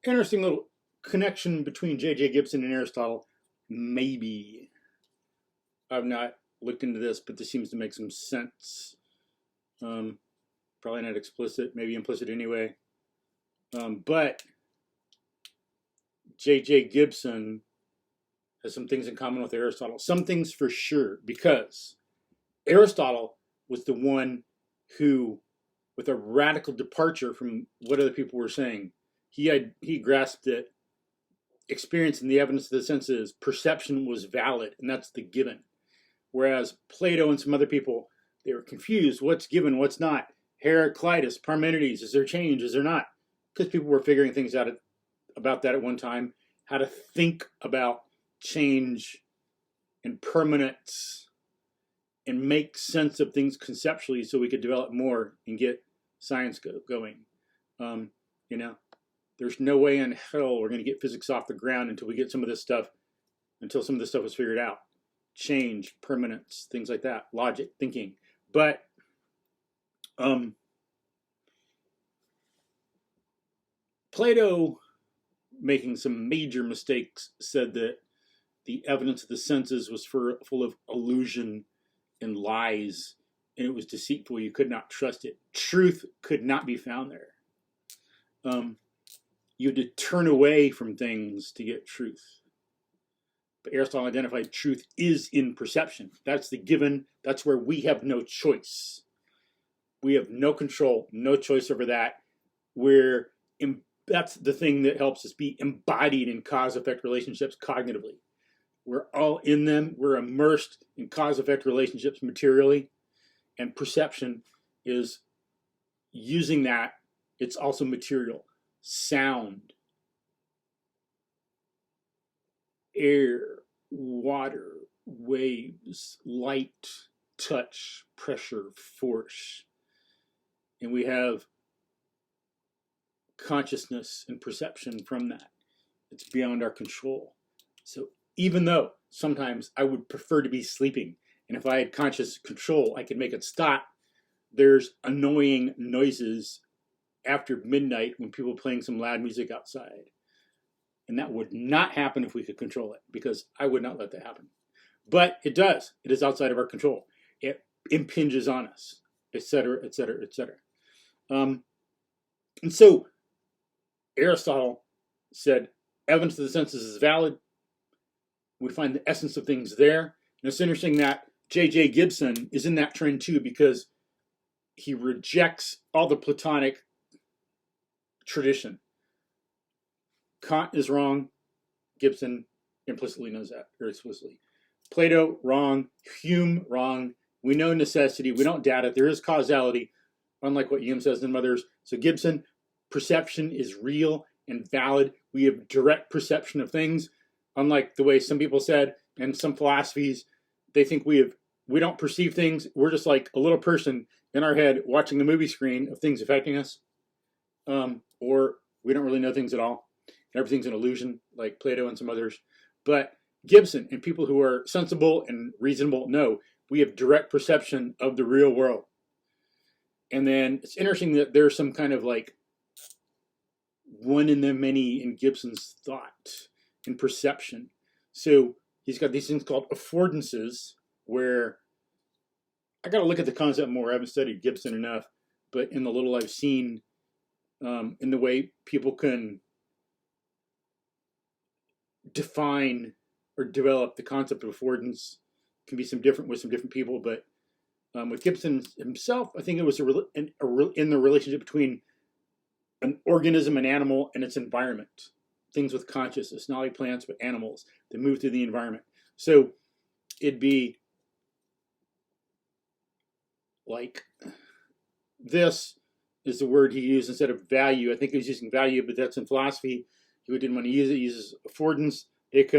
Interesting little connection between J.J. Gibson and Aristotle. Maybe. I've not looked into this, but this seems to make some sense. Probably not explicit, maybe implicit anyway. But J.J. Gibson has some things in common with Aristotle. Some things for sure, because Aristotle was the one who, with a radical departure from what other people were saying, he grasped that experience and the evidence of the senses, perception was valid, and that's the given. Whereas Plato and some other people, they were confused. What's given, what's not? Heraclitus, Parmenides, is there change, is there not? Because people were figuring things out about that at one time, how to think about change and permanence and make sense of things conceptually so we could develop more and get science going. You know, there's no way in hell we're going to get physics off the ground until we get some of this stuff, until some of this stuff is figured out. Change, permanence, things like that, logic, thinking. But Plato, making some major mistakes, said that the evidence of the senses was full of illusion and lies, and it was deceitful. You could not trust it. Truth could not be found there. You had to turn away from things to get truth. But Aristotle identified truth is in perception. That's the given. That's where we have no choice. We have no control, no choice over that. That's the thing that helps us be embodied in cause-effect relationships cognitively. We're all in them. We're immersed in cause-effect relationships materially. And perception is using that. It's also material. Sound, air, water, waves, light, touch, pressure, force. And we have consciousness and perception from that. It's beyond our control. So even though sometimes I would prefer to be sleeping, and if I had conscious control, I could make it stop, there's annoying noises after midnight when people are playing some loud music outside. And that would not happen if we could control it, because I would not let that happen. But it does. It is outside of our control. It impinges on us, etc., etc., etc. And so Aristotle said, evidence of the senses is valid. We find the essence of things there. And it's interesting that J.J. Gibson is in that trend too, because he rejects all the Platonic tradition. Kant is wrong. Gibson implicitly knows that, or explicitly. Plato, wrong. Hume, wrong. We know necessity. We don't doubt it. There is causality, unlike what Hume says in others. So Gibson, perception is real and valid. We have direct perception of things, unlike the way some people said, and some philosophies, they think we don't perceive things. We're just like a little person in our head watching the movie screen of things affecting us. Or we don't really know things at all. Everything's an illusion, like Plato and some others. But Gibson and people who are sensible and reasonable know we have direct perception of the real world. And then it's interesting that there's some kind of like one in the many in Gibson's thought and perception. So he's got these things called affordances, where I got to look at the concept more. I haven't studied Gibson enough, but in the little I've seen, in the way people can define or develop the concept of affordance, can be some different with some different people. But with Gibson himself, I think it was in the relationship between an organism, an animal, and its environment. Things with consciousness, not like plants, but animals that move through the environment. So it'd be like, this is the word he used instead of value. I think he was using value, but that's in philosophy. He didn't want to use it. He uses affordance. It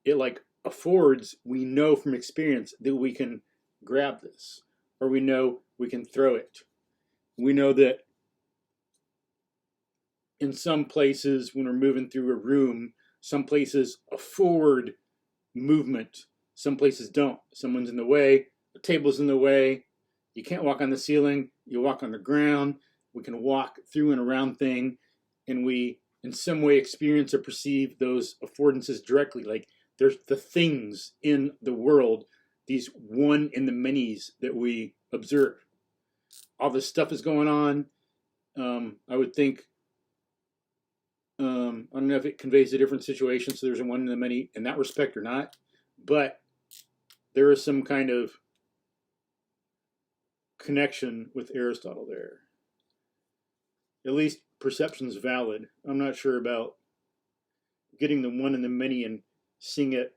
like affords, we know from experience that we can grab this, or we know we can throw it. We know that in some places when we're moving through a room, some places afford movement, some places don't. Someone's in the way, a table's in the way, you can't walk on the ceiling, you walk on the ground. We can walk through and around thing, and we in some way experience or perceive those affordances directly. Like there's the things in the world, these one in the manys that we observe. All this stuff is going on. I would think, I don't know if it conveys a different situation, so there's a one in the many in that respect or not, but there is some kind of connection with Aristotle there. At least perception's valid. I'm not sure about getting the one in the many and seeing it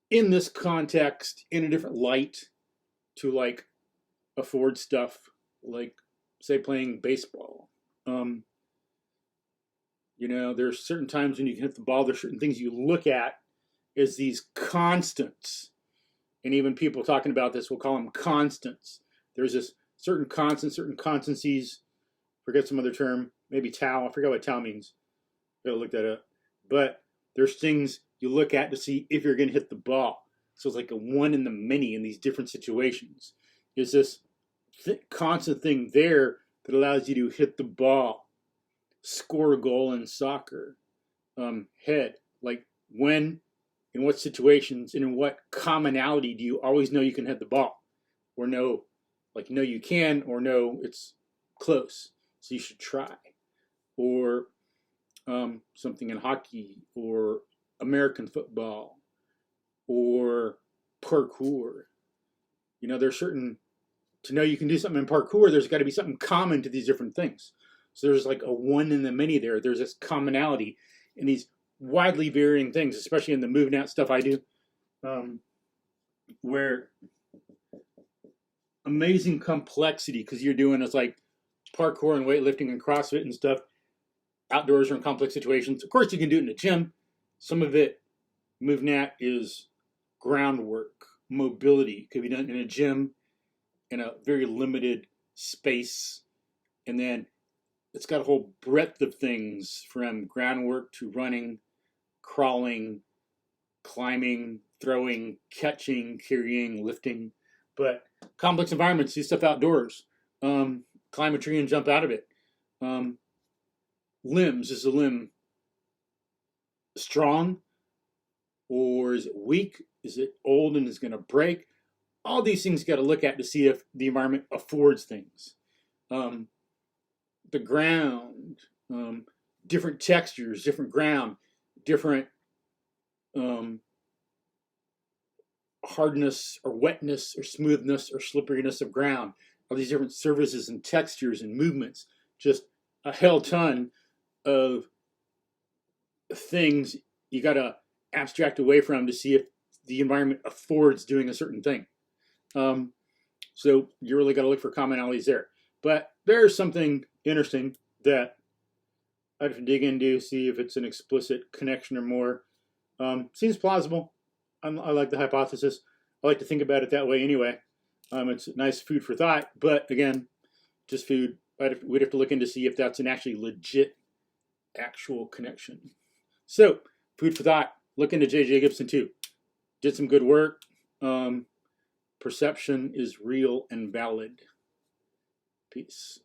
in this context in a different light to like afford stuff, like say playing baseball. You know, there's certain times when you can hit the ball. There's certain things you look at as these constants, and even people talking about this will call them constants. There's this certain constant, certain constancies. Forget some other term, maybe tau. I forget what tau means. Gotta look that up. But there's things you look at to see if you're going to hit the ball. So it's like a one in the many in these different situations. Is this constant thing there that allows you to hit the ball, score a goal in soccer, head? Like when, in what situations, and in what commonality do you always know you can hit the ball? Or know, like know you can, or know it's close, so you should try. Or something in hockey, or American football, or parkour. You know, there's certain, to know you can do something in parkour, there's got to be something common to these different things. So there's like a one in the many there. There's this commonality in these widely varying things, especially in the moving out stuff I do, where amazing complexity, because you're doing it's like parkour and weightlifting and CrossFit and stuff, outdoors or in complex situations. Of course, you can do it in the gym. Some of it, MoveNat, is groundwork, mobility. Could be done in a gym in a very limited space. And then it's got a whole breadth of things from groundwork to running, crawling, climbing, throwing, catching, carrying, lifting. But complex environments, do stuff outdoors. Climb a tree and jump out of it. Limbs, is the limb strong or is it weak? Is it old and is going to break? All these things you got to look at to see if the environment affords things. The ground, different textures, different ground, different hardness or wetness or smoothness or slipperiness of ground. All these different surfaces and textures and movements. Just a hell ton of things you got to abstract away from to see if the environment affords doing a certain thing. So you really got to look for commonalities there. But there's something interesting that I'd have to dig into, see if it's an explicit connection or more. Seems plausible. I like the hypothesis. I like to think about it that way anyway. It's nice food for thought, but again, just food. We'd have to look into see if that's an actually legit, actual connection. So, food for thought. Look into J.J. Gibson too. Did some good work. Perception is real and valid. Peace.